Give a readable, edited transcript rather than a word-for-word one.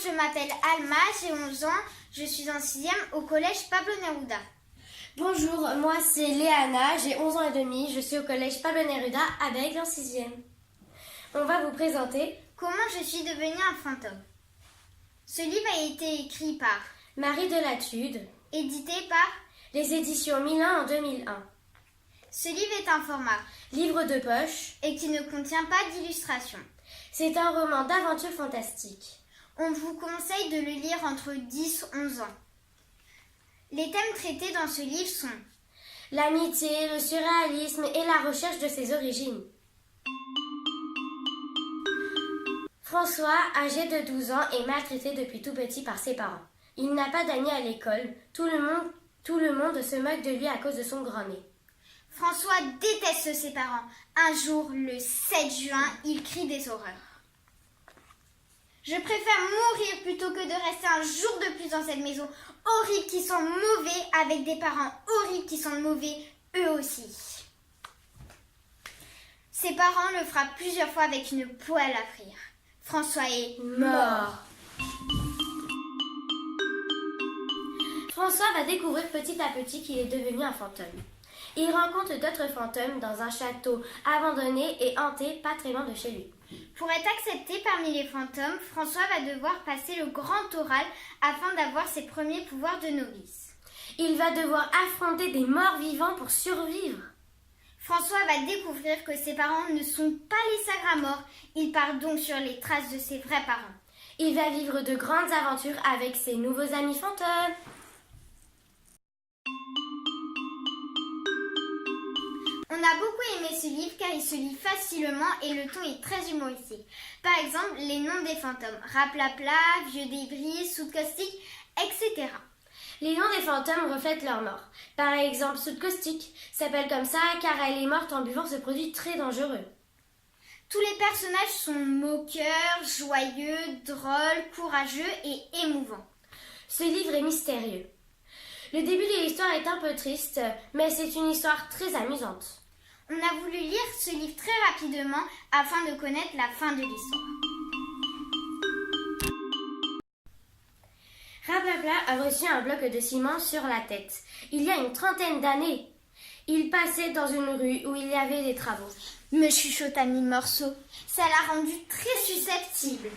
je m'appelle Alma, j'ai 11 ans, je suis en 6e au collège Pablo Neruda. Bonjour, moi c'est Léana, j'ai 11 ans et demi, je suis au collège Pablo Neruda à Bègle en 6e. On va vous présenter Comment je suis devenue un fantôme. Ce livre a été écrit par Marie Delatude, édité par les éditions Milan en 2001. Ce livre est un format Livre de poche et qui ne contient pas d'illustration. C'est un roman d'aventure fantastique. On vous conseille de le lire entre 10 et 11 ans. Les thèmes traités dans ce livre sont l'amitié, le surréalisme et la recherche de ses origines. François, âgé de 12 ans, est maltraité depuis tout petit par ses parents. Il n'a pas d'amis à l'école. Tout le monde se moque de lui à cause de son grand nez. François déteste ses parents. Un jour, le 7 juin, il crie des horreurs. Je préfère mourir plutôt que de rester un jour de plus dans cette maison horrible qui sent mauvais avec des parents horribles qui sont mauvais eux aussi. Ses parents le frappent plusieurs fois avec une poêle à frire. François est mort. François va découvrir petit à petit qu'il est devenu un fantôme. Il rencontre d'autres fantômes dans un château abandonné et hanté pas très loin de chez lui. Pour être accepté parmi les fantômes, François va devoir passer le grand oral afin d'avoir ses premiers pouvoirs de novice. Il va devoir affronter des morts vivants pour survivre. François va découvrir que ses parents ne sont pas les Sagramors. Il part donc sur les traces de ses vrais parents. Il va vivre de grandes aventures avec ses nouveaux amis fantômes. On a beaucoup aimé ce livre car il se lit facilement et le ton est très humoristique. Par exemple, les noms des fantômes, Raplapla, Vieux Débris, Soude Caustique, etc. Les noms des fantômes reflètent leur mort. Par exemple, Soude Caustique s'appelle comme ça car elle est morte en buvant ce produit très dangereux. Tous les personnages sont moqueurs, joyeux, drôles, courageux et émouvants. Ce livre est mystérieux. Le début de l'histoire est un peu triste, mais c'est une histoire très amusante. On a voulu lire ce livre très rapidement afin de connaître la fin de l'histoire. Raplapla a reçu un bloc de ciment sur la tête. Il y a une trentaine d'années. Il passait dans une rue où il y avait des travaux. Me chuchota mi-morceau. Ça l'a rendu très susceptible.